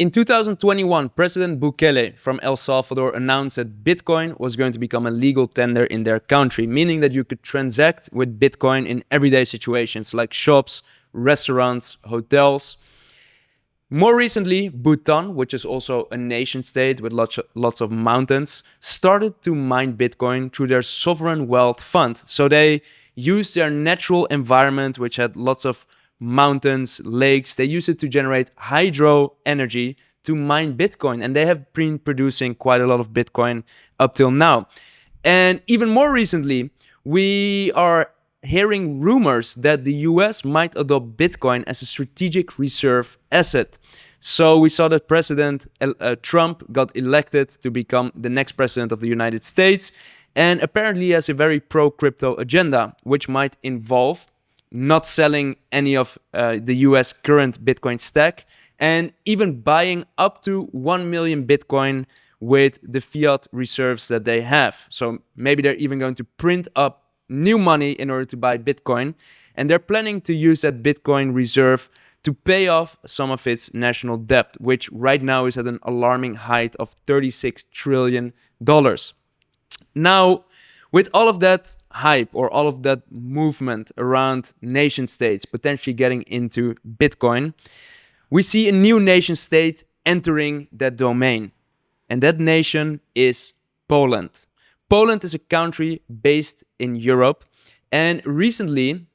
In 2021, President Bukele from El Salvador announced that Bitcoin was going to become a legal tender in their country, meaning that you could transact with Bitcoin in everyday situations like shops, restaurants, hotels. More recently, Bhutan, which is also a nation state with lots of mountains, started to mine Bitcoin through their sovereign wealth fund. So they used their natural environment, which had lots of mountains, lakes. They use it to generate hydro energy to mine Bitcoin. And they have been producing quite a lot of Bitcoin up till now. And even more recently, we are hearing rumors that the US might adopt Bitcoin as a strategic reserve asset. So we saw that President Trump got elected to become the next president of the United States. And apparently he has a very pro-crypto agenda, which might involve not selling any of the US current Bitcoin stack, and even buying up to 1 million Bitcoin with the fiat reserves that they have. So maybe they're even going to print up new money in order to buy Bitcoin. And they're planning to use that Bitcoin reserve to pay off some of its national debt, which right now is at an alarming height of $36 trillion. Now, with all of that hype or all of that movement around nation states potentially getting into Bitcoin, we see a new nation state entering that domain. And that nation is Poland. Poland is a country based in Europe. And recently,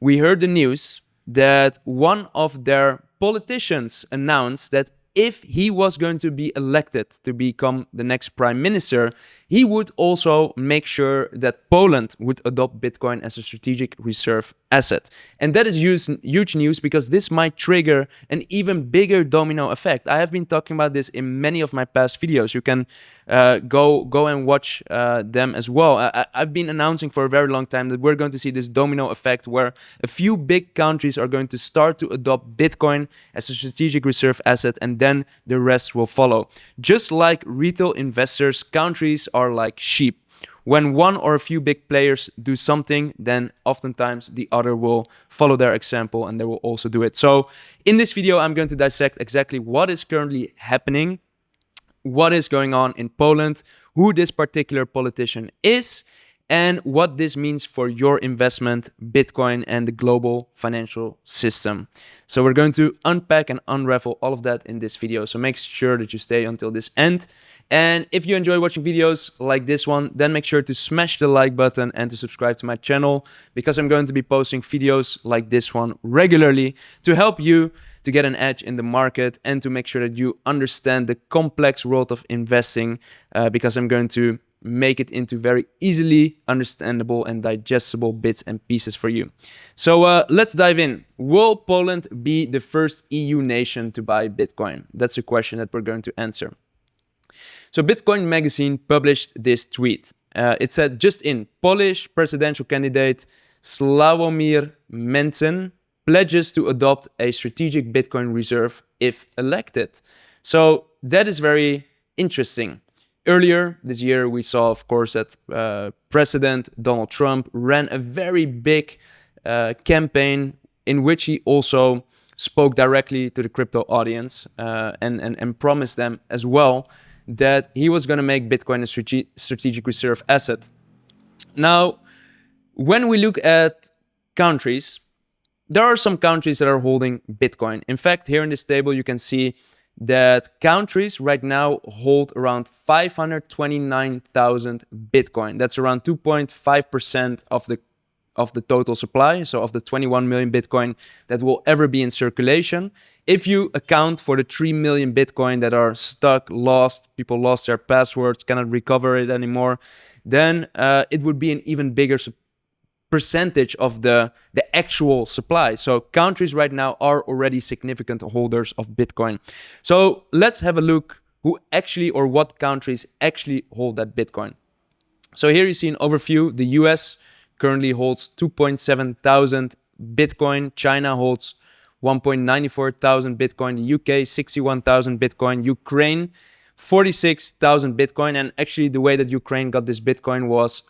we heard the news that one of their politicians announced that if he was going to be elected to become the next prime minister, he would also make sure that Poland would adopt Bitcoin as a strategic reserve asset. And that is huge news because this might trigger an even bigger domino effect. I have been talking about this in many of my past videos. You can go and watch them as well. I've been announcing for a very long time that we're going to see this domino effect where a few big countries are going to start to adopt Bitcoin as a strategic reserve asset, and then the rest will follow. Just like retail investors, countries are like sheep. When one or a few big players do something, then oftentimes the other will follow their example and they will also do it. So in this video, I'm going to dissect exactly what is currently happening, what is going on in Poland, who this particular politician is, and what this means for your investment, Bitcoin, and the global financial system. So we're going to unpack and unravel all of that in this video. So make sure that you stay until this end. And if you enjoy watching videos like this one, then make sure to smash the like button and to subscribe to my channel, because I'm going to be posting videos like this one regularly to help you to get an edge in the market and to make sure that you understand the complex world of investing, because I'm going to make it into very easily understandable and digestible bits and pieces for you. So let's dive in. Will Poland be the first EU nation to buy Bitcoin? That's a question that we're going to answer. So Bitcoin magazine published this tweet. It said, just in, Polish presidential candidate Sławomir Mencen pledges to adopt a strategic Bitcoin reserve if elected. So that is very interesting. Earlier this year, we saw, of course, that President Donald Trump ran a very big campaign in which he also spoke directly to the crypto audience and promised them as well that he was going to make Bitcoin a strategic reserve asset. Now, when we look at countries, there are some countries that are holding Bitcoin. In fact, here in this table, you can see that countries right now hold around 529,000 Bitcoin. That's around 2.5% of the total supply, so of the 21 million Bitcoin that will ever be in circulation. If you account for the 3 million Bitcoin that are stuck, lost, people lost their passwords, cannot recover it anymore, then it would be an even bigger percentage of the actual supply. So countries right now are already significant holders of Bitcoin. So let's have a look who actually, or what countries actually hold that Bitcoin. So here you see an overview. The US currently holds 2.7 thousand Bitcoin. China holds 1.94 thousand Bitcoin. The UK 61,000 Bitcoin. Ukraine 46,000 Bitcoin. And actually the way that Ukraine got this Bitcoin was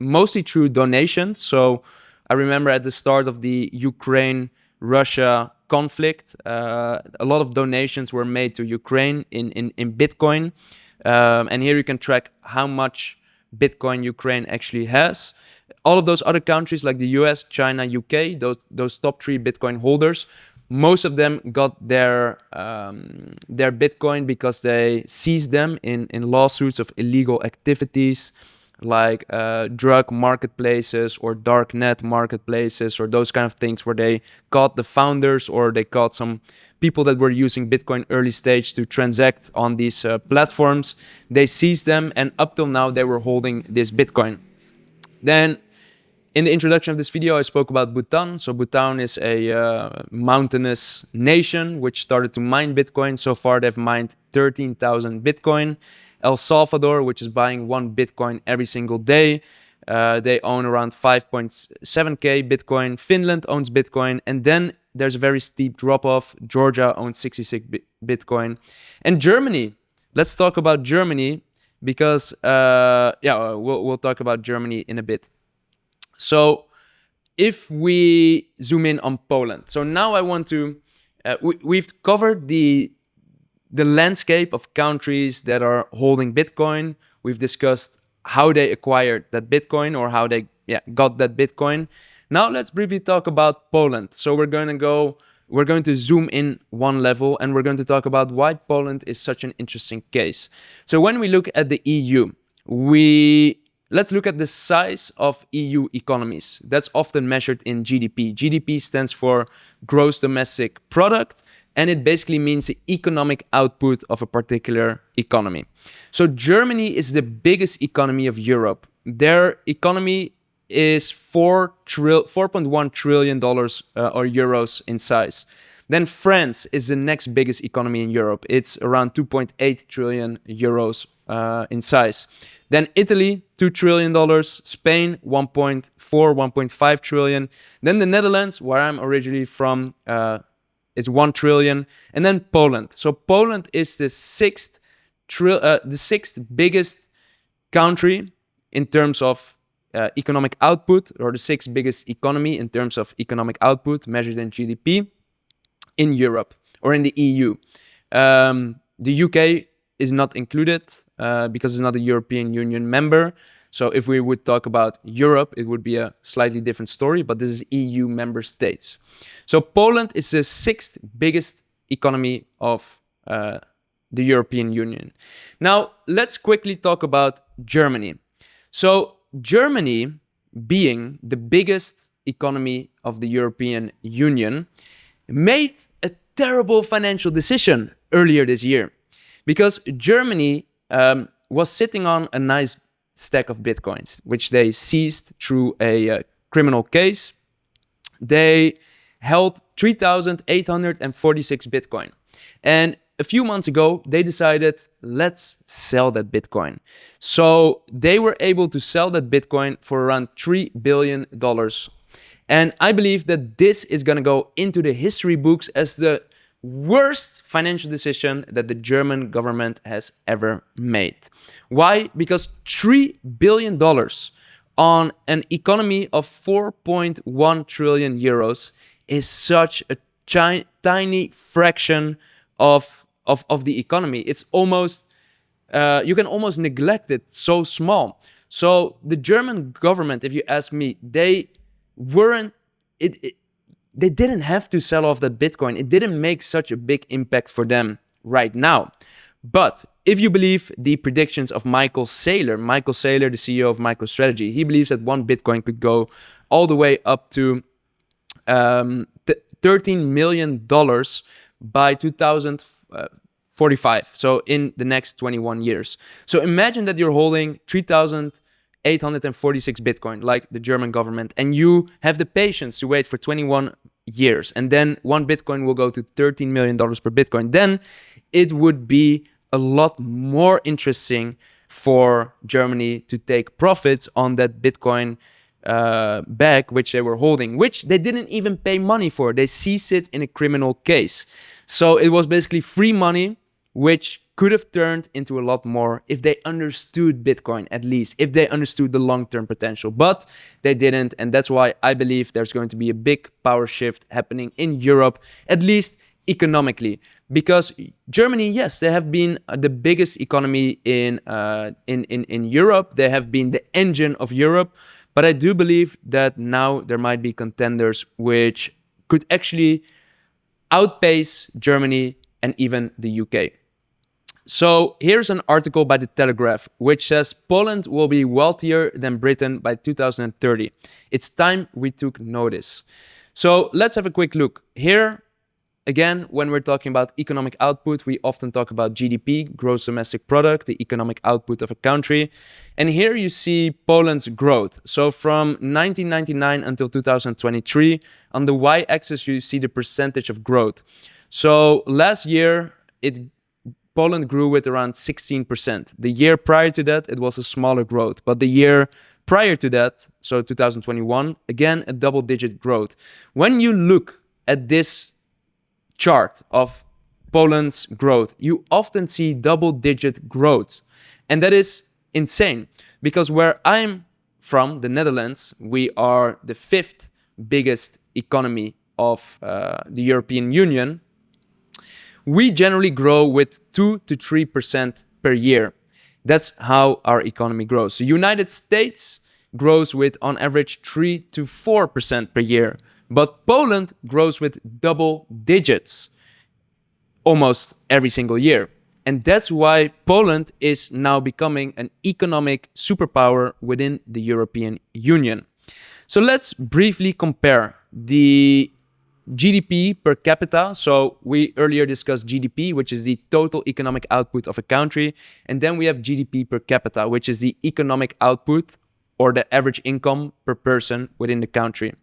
mostly through donations. So I remember at the start of the Ukraine-Russia conflict, a lot of donations were made to Ukraine in Bitcoin. And here you can track how much Bitcoin Ukraine actually has. All of those other countries like the US, China, UK, those top 3 Bitcoin holders, most of them got their Bitcoin because they seized them in lawsuits of illegal activities like drug marketplaces or darknet marketplaces or those kind of things, where they caught the founders or they caught some people that were using Bitcoin early stage to transact on these platforms. They seized them, and up till now they were holding this Bitcoin. Then in the introduction of this video, I spoke about Bhutan. So Bhutan is a mountainous nation which started to mine Bitcoin. So far, they've mined 13,000 Bitcoin. El Salvador, which is buying 1 Bitcoin every single day. They own around 5.7k Bitcoin. Finland owns Bitcoin. And then there's a very steep drop-off. Georgia owns 66 Bitcoin. And Germany. Let's talk about Germany because, we'll talk about Germany in a bit. So if we zoom in on Poland. So now I want to, we've covered the landscape of countries that are holding Bitcoin. We've discussed how they acquired that Bitcoin or how they got that Bitcoin. Now let's briefly talk about Poland. So we're going to zoom in one level and we're going to talk about why Poland is such an interesting case. So when we look at the EU, let's look at the size of EU economies. That's often measured in GDP. GDP stands for gross domestic product, and it basically means the economic output of a particular economy. So Germany is the biggest economy of Europe. Their economy is $4.1 trillion or euros in size. Then France is the next biggest economy in Europe. It's around 2.8 trillion euros in size. Then Italy, $2 trillion. Spain, 1.5 trillion. Then the Netherlands, where I'm originally from, it's 1 trillion. And then Poland. So Poland is the sixth biggest country in terms of economic output, or the 6th biggest economy in terms of economic output measured in GDP in Europe or in the EU. The UK is not included because it's not a European Union member. So if we would talk about Europe, it would be a slightly different story, but this is EU member states. So Poland is the 6th biggest economy of the European Union. Now, let's quickly talk about Germany. So Germany, being the biggest economy of the European Union, made a terrible financial decision earlier this year. Because Germany was sitting on a nice stack of Bitcoins, which they seized through a criminal case. They held 3,846 Bitcoin. And a few months ago, they decided, let's sell that Bitcoin. So they were able to sell that Bitcoin for around $3 billion. And I believe that this is going to go into the history books as the worst financial decision that the German government has ever made. Why? Because $3 billion on an economy of 4.1 trillion euros is such a tiny fraction of the economy. It's almost, you can almost neglect it, so small. So the German government, if you ask me, they didn't have to sell off that Bitcoin. It didn't make such a big impact for them right now. But if you believe the predictions of Michael Saylor, the CEO of MicroStrategy, he believes that 1 Bitcoin could go all the way up to $13 million by 2045. So in the next 21 years. So imagine that you're holding 3,846 Bitcoin, like the German government, and you have the patience to wait for 21 years. And then 1 Bitcoin will go to $13 million per Bitcoin. Then it would be a lot more interesting for Germany to take profits on that Bitcoin bag which they were holding, which they didn't even pay money for. They seized it in a criminal case. So it was basically free money which could have turned into a lot more if they understood Bitcoin, at least, if they understood the long-term potential. But they didn't, and that's why I believe there's going to be a big power shift happening in Europe, at least economically. Because Germany, yes, they have been the biggest economy in Europe. They have been the engine of Europe. But I do believe that now there might be contenders which could actually outpace Germany and even the UK. So here's an article by The Telegraph, which says Poland will be wealthier than Britain by 2030. It's time we took notice. So let's have a quick look. Here, again, when we're talking about economic output, we often talk about GDP, gross domestic product, the economic output of a country. And here you see Poland's growth. So from 1999 until 2023, on the y-axis, you see the percentage of growth. So last year, Poland grew with around 16%. The year prior to that, it was a smaller growth. But the year prior to that, so 2021, again, a double-digit growth. When you look at this chart of Poland's growth, you often see double-digit growth. And that is insane, because where I'm from, the Netherlands, we are the 5th biggest economy of the European Union. We generally grow with 2 to 3% per year. That's how our economy grows. The United States grows with, on average, 3 to 4% per year. But Poland grows with double digits almost every single year. And that's why Poland is now becoming an economic superpower within the European Union. So let's briefly compare the GDP per capita. So we earlier discussed GDP, which is the total economic output of a country. And then we have GDP per capita, which is the economic output or the average income per person within the country.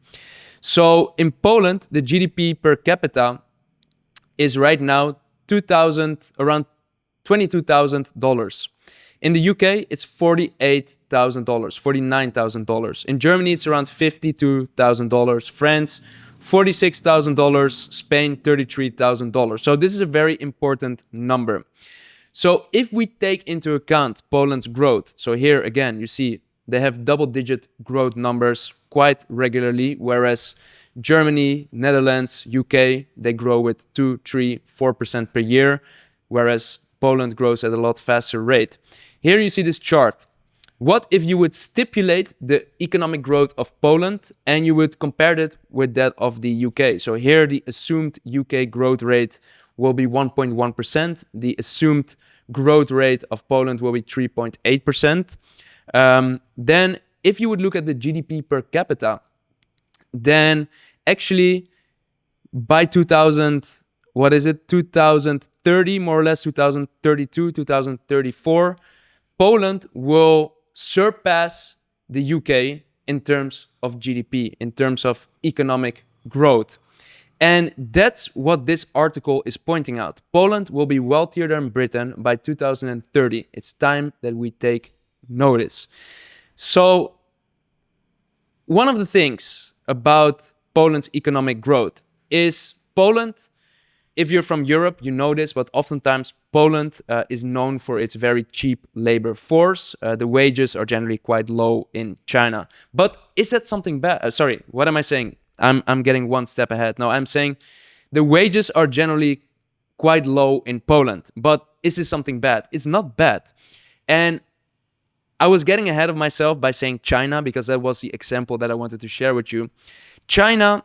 So in Poland, the GDP per capita is right now around $22,000. In the UK, it's $48,000, $49,000. In Germany, it's around $52,000. France, $46,000, Spain, $33,000. So this is a very important number. So if we take into account Poland's growth, so here again, you see they have double-digit growth numbers quite regularly, whereas Germany, Netherlands, UK, they grow with 2, 3, 4% per year, whereas Poland grows at a lot faster rate. Here you see this chart. What if you would stipulate the economic growth of Poland and you would compare it with that of the UK? So here the assumed UK growth rate will be 1.1%. The assumed growth rate of Poland will be 3.8%. Then if you would look at the GDP per capita, then actually by 2030, more or less 2032, 2034, Poland will surpass the UK in terms of GDP, in terms of economic growth. And that's what this article is pointing out. Poland will be wealthier than Britain by 2030. It's time that we take notice. So one of the things about Poland's economic growth is Poland, if you're from Europe, you know this, but oftentimes Poland is known for its very cheap labor force. The wages are generally quite low in China. But is that something bad? Sorry, what am I saying? I'm getting one step ahead. No, I'm saying the wages are generally quite low in Poland. But is this something bad? It's not bad. And I was getting ahead of myself by saying China, because that was the example that I wanted to share with you. China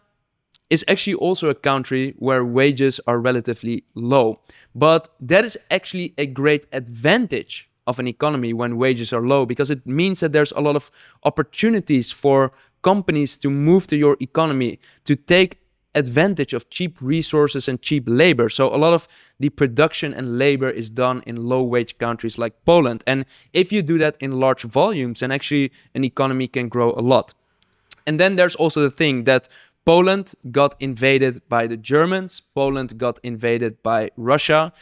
is actually also a country where wages are relatively low. But that is actually a great advantage of an economy when wages are low, because it means that there's a lot of opportunities for companies to move to your economy, to take advantage of cheap resources and cheap labor. So a lot of the production and labor is done in low-wage countries like Poland. And if you do that in large volumes, then actually an economy can grow a lot. And then there's also the thing that Poland got invaded by the Germans. Poland got invaded by Russia.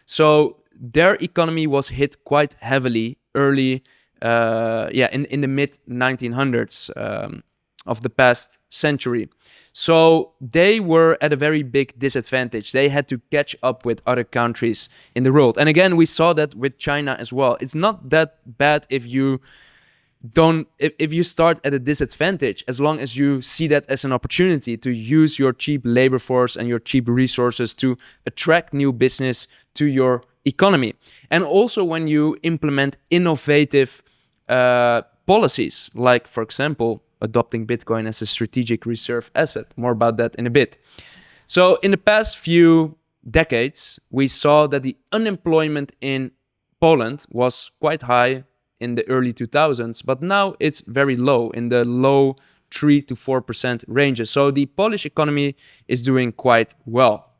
So their economy was hit quite heavily early, in the mid-1900s. of the past century. So they were at a very big disadvantage. They had to catch up with other countries in the world. And again, we saw that with China as well. It's not that bad if you start at a disadvantage, as long as you see that as an opportunity to use your cheap labor force and your cheap resources to attract new business to your economy. And also when you implement innovative policies, like, for example, adopting Bitcoin as a strategic reserve asset. More about that in a bit. So in the past few decades, we saw that the unemployment in Poland was quite high in the early 2000s, but now it's very low, in the low 3 to 4% ranges. So the Polish economy is doing quite well.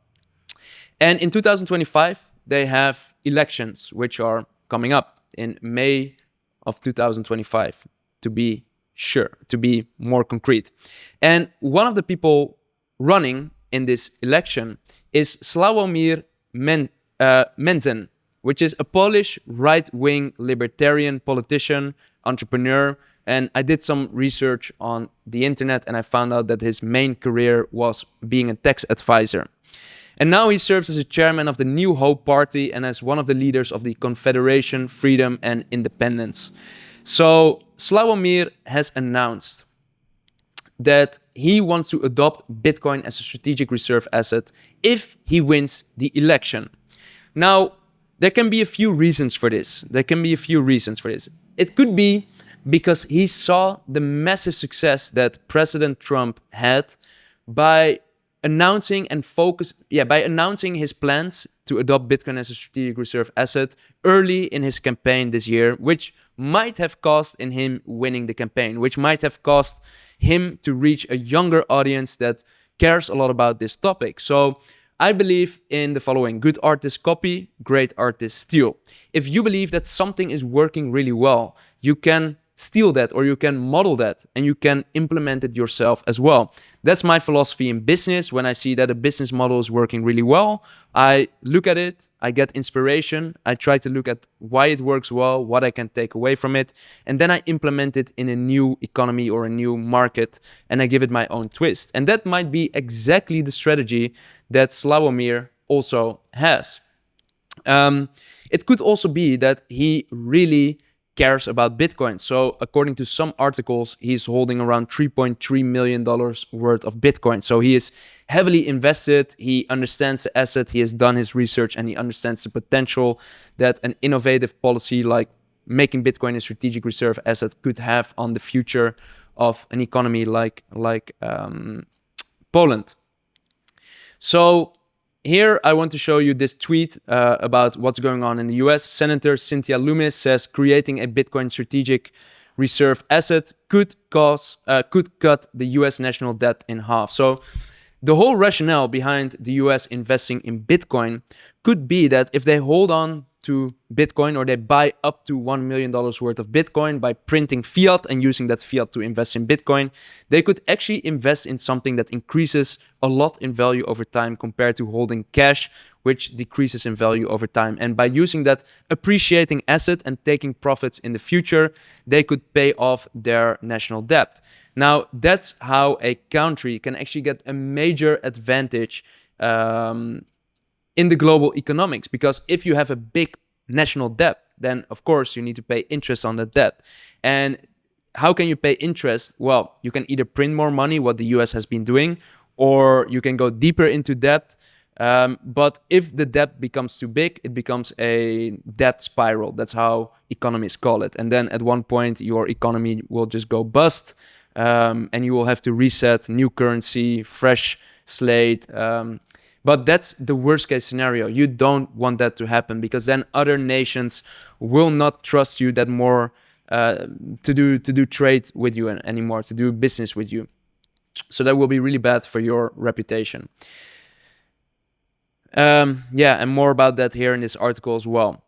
And in 2025, they have elections, which are coming up in May of 2025, to be sure, to be more concrete. And one of the people running in this election is 𝗗𝗶𝘀𝗰𝗹𝗶𝗺𝗏, which is a Polish right-wing libertarian politician, entrepreneur. And I did some research on the internet and I found out that his main career was being a tax advisor. And now he serves as a chairman of the New Hope Party and as one of the leaders of the Confederation, Freedom and Independence. So 𝗗𝗶𝘀𝗰𝗹𝗶𝗺 has announced that he wants to adopt Bitcoin as a strategic reserve asset if he wins the election. Now, there can be a few reasons for this. It could be because he saw the massive success that President Trump had by announcing his plans to adopt Bitcoin as a strategic reserve asset early in his campaign this year, which might have cost in him winning the campaign, which might have cost him to reach a younger audience that cares a lot about this topic. So I believe in the following: good artists copy, great artists steal. If you believe that something is working really well, you can steal that or you can model that and you can implement it yourself as well. That's my philosophy in business. When I see that a business model is working really well, I look at it, I get inspiration, I try to look at why it works well, what I can take away from it, and then I implement it in a new economy or a new market and I give it my own twist. And that might be exactly the strategy that 𝗗𝗶𝘀𝗰𝗋 also has. It could also be that he really cares about Bitcoin. So according to some articles, he's holding around $3.3 million worth of Bitcoin. So he is heavily invested. He understands the asset. He has done his research and he understands the potential that an innovative policy like making Bitcoin a strategic reserve asset could have on the future of an economy like Poland. So here I want to show you this tweet about what's going on in the US. Senator Cynthia Lummis says creating a Bitcoin strategic reserve asset could cut the US national debt in half. So the whole rationale behind the US investing in Bitcoin could be that if they hold on to Bitcoin or they buy up to $1 million worth of Bitcoin by printing fiat and using that fiat to invest in Bitcoin, they could actually invest in something that increases a lot in value over time compared to holding cash, which decreases in value over time. And by using that appreciating asset and taking profits in the future, they could pay off their national debt. Now, that's how a country can actually get a major advantage in the global economics, because if you have a big national debt, then of course you need to pay interest on that debt. And how can you pay interest? Well, you can either print more money, what the US has been doing, or you can go deeper into debt. But if the debt becomes too big, it becomes a debt spiral. That's how economists call it. And then at one point, your economy will just go bust, and you will have to reset, new currency, fresh slate. But that's the worst case scenario. You don't want that to happen, because then other nations will not trust you that more to do trade with you anymore, to do business with you. So that will be really bad for your reputation. And more about that here in this article as well.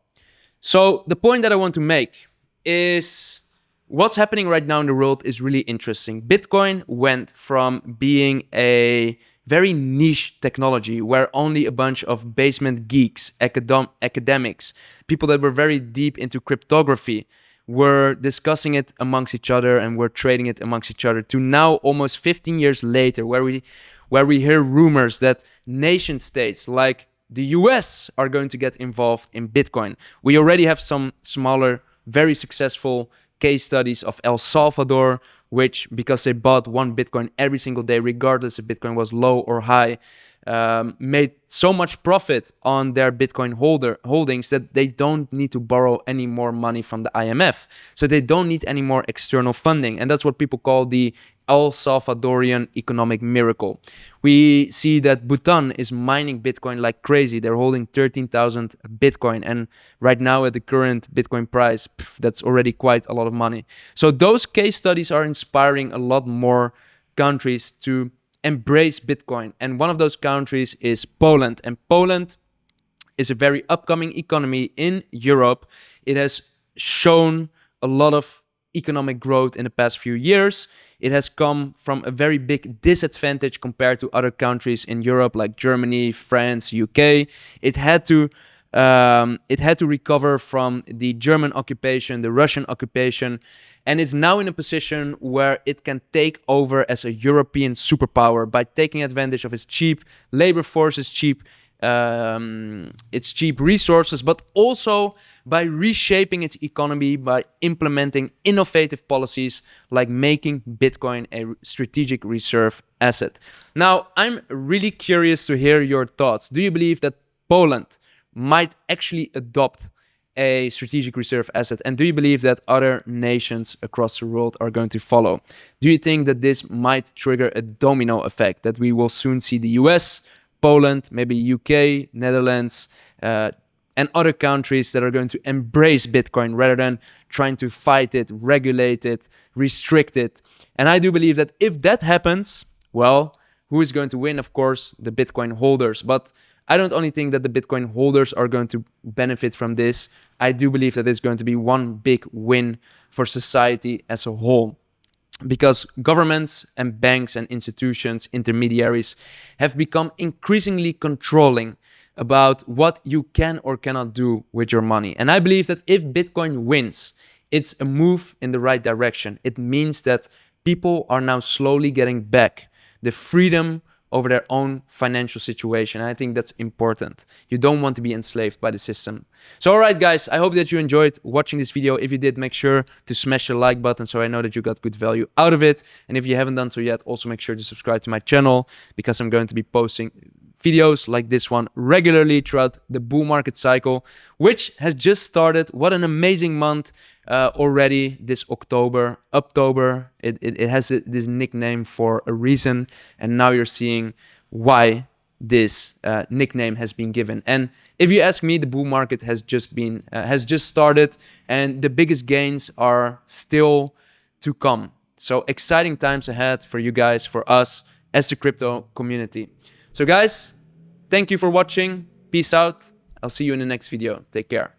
So the point that I want to make is what's happening right now in the world is really interesting. Bitcoin went from being a very niche technology where only a bunch of basement geeks, academics, people that were very deep into cryptography were discussing it amongst each other and were trading it amongst each other, to now almost 15 years later, where we hear rumors that nation states like the US are going to get involved in Bitcoin. We already have some smaller, very successful case studies of El Salvador, which, because they bought one Bitcoin every single day, regardless if Bitcoin was low or high, made so much profit on their Bitcoin holdings that they don't need to borrow any more money from the IMF. So they don't need any more external funding. And that's what people call the El Salvadorian economic miracle. We see that Bhutan is mining Bitcoin like crazy. They're holding 13,000 Bitcoin. And right now at the current Bitcoin price, that's already quite a lot of money. So those case studies are inspiring a lot more countries to embrace Bitcoin. And one of those countries is Poland. And Poland is a very upcoming economy in Europe. It has shown a lot of economic growth in the past few years. It has come from a very big disadvantage compared to other countries in Europe like Germany, France, UK. It had to recover from the German occupation, the Russian occupation, and it's now in a position where it can take over as a European superpower by taking advantage of its cheap labor force, its cheap resources, but also by reshaping its economy, by implementing innovative policies like making Bitcoin a strategic reserve asset. Now, I'm really curious to hear your thoughts. Do you believe that Poland might actually adopt a strategic reserve asset? And do you believe that other nations across the world are going to follow? Do you think that this might trigger a domino effect, that we will soon see the US, Poland, maybe UK, Netherlands, and other countries that are going to embrace Bitcoin rather than trying to fight it, regulate it, restrict it? And I do believe that if that happens, well, who is going to win? Of course, the Bitcoin holders. But I don't only think that the Bitcoin holders are going to benefit from this. I do believe that it's going to be one big win for society as a whole. Because governments and banks and institutions, intermediaries, have become increasingly controlling about what you can or cannot do with your money. And I believe that if Bitcoin wins, it's a move in the right direction. It means that people are now slowly getting back the freedom over their own financial situation. And I think that's important. You don't want to be enslaved by the system. So all right, guys, I hope that you enjoyed watching this video. If you did, make sure to smash the like button so I know that you got good value out of it. And if you haven't done so yet, also make sure to subscribe to my channel, because I'm going to be posting videos like this one regularly throughout the bull market cycle, which has just started. What an amazing month already, this October. It has this nickname for a reason, and now you're seeing why this nickname has been given. And if you ask me, the bull market has just started, and the biggest gains are still to come. So exciting times ahead for you guys, for us as the crypto community. So guys, thank you for watching. Peace out. I'll see you in the next video. Take care.